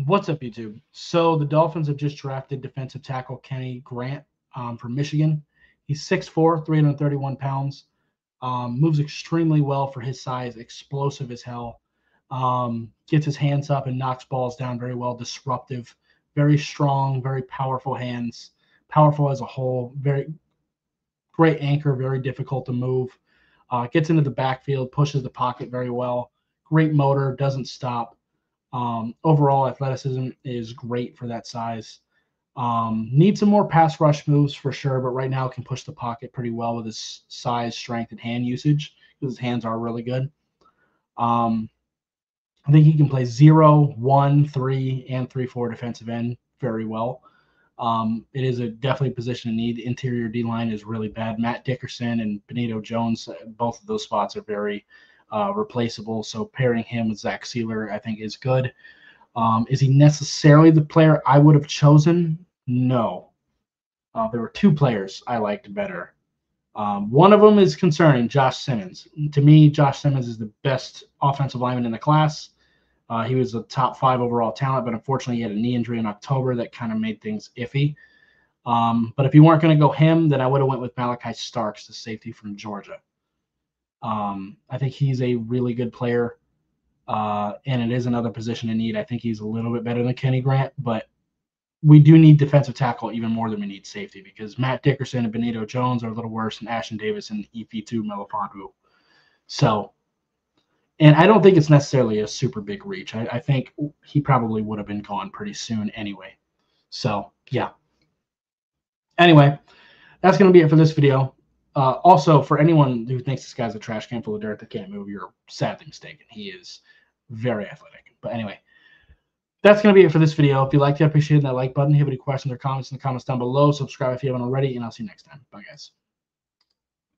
What's up, YouTube? So the Dolphins have just drafted defensive tackle Kenny Grant from Michigan. He's 6'4", 331 pounds. Moves extremely well for his size, explosive as hell. Gets his hands up and knocks balls down very well, disruptive, very strong, very powerful hands, powerful as a whole, very great anchor, very difficult to move. Gets into the backfield, pushes the pocket very well. Great motor, doesn't stop. Overall athleticism is great for that size. Needs some more pass rush moves for sure, but right now can push the pocket pretty well with his size, strength, and hand usage because his hands are really good. Um, I think he can play 0, 1, 3, and 3-4 defensive end very well. It is a definitely position of need. The interior D line is really bad. Matt Dickerson and Benito Jones, both of those spots are very replaceable. So pairing him with Zach Sealer, I think, is good. Is he necessarily the player I would have chosen? No. There were two players I liked better. One of them is concerning, Josh Simmons. To me, Josh Simmons is the best offensive lineman in the class. He was a top 5 overall talent, but unfortunately, he had a knee injury in October that kind of made things iffy. But if you weren't going to go him, then I would have went with Malachi Starks, the safety from Georgia. I think he's a really good player, and it is another position in need. I think he's a little bit better than Kenny Grant, but we do need defensive tackle even more than we need safety because Matt Dickerson and Benito Jones are a little worse than Ashton Davis and Ifitu Melifonwu. So, and I don't think it's necessarily a super big reach. I think he probably would have been gone pretty soon anyway. So, yeah. Anyway, that's going to be it for this video. Also, for anyone who thinks this guy's a trash can full of dirt that can't move, you're sadly mistaken. He is very athletic. But anyway, that's going to be it for this video. If you liked it, I appreciate that like button. If you have any questions or comments in the comments down below, subscribe if you haven't already, and I'll see you next time.